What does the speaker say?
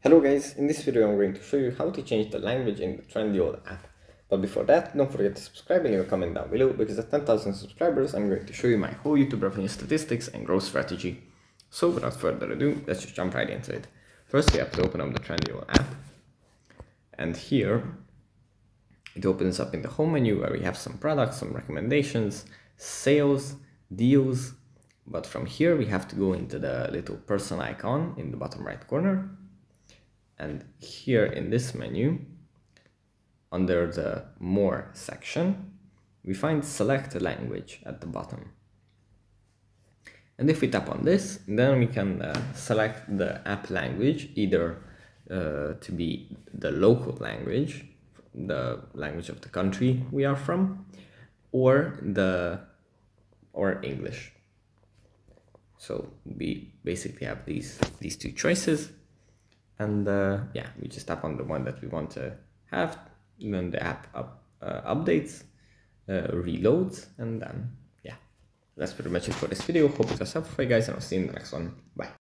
Hello guys, in this video I'm going to show you how to change the language in the Trendyol app. But before that, don't forget to subscribe and leave a comment down below, because at 10,000 subscribers I'm going to show you my whole YouTube revenue statistics and growth strategy. So without further ado, let's just jump right into it. First we have to open up the Trendyol app, and here it opens up in the home menu where we have some products, some recommendations, sales, deals. But from here we have to go into the little person icon in the bottom right corner. And here in this menu, under the More section, we find Select Language at the bottom. And if we tap on this, then we can select the app language, either to be the local language, the language of the country we are from, or English. So we basically have these two choices. And yeah, we just tap on the one that we want to have, and then the app updates, reloads, and then yeah, that's pretty much it for this video. Hope it was helpful for you guys, and I'll see you in the next one. Bye.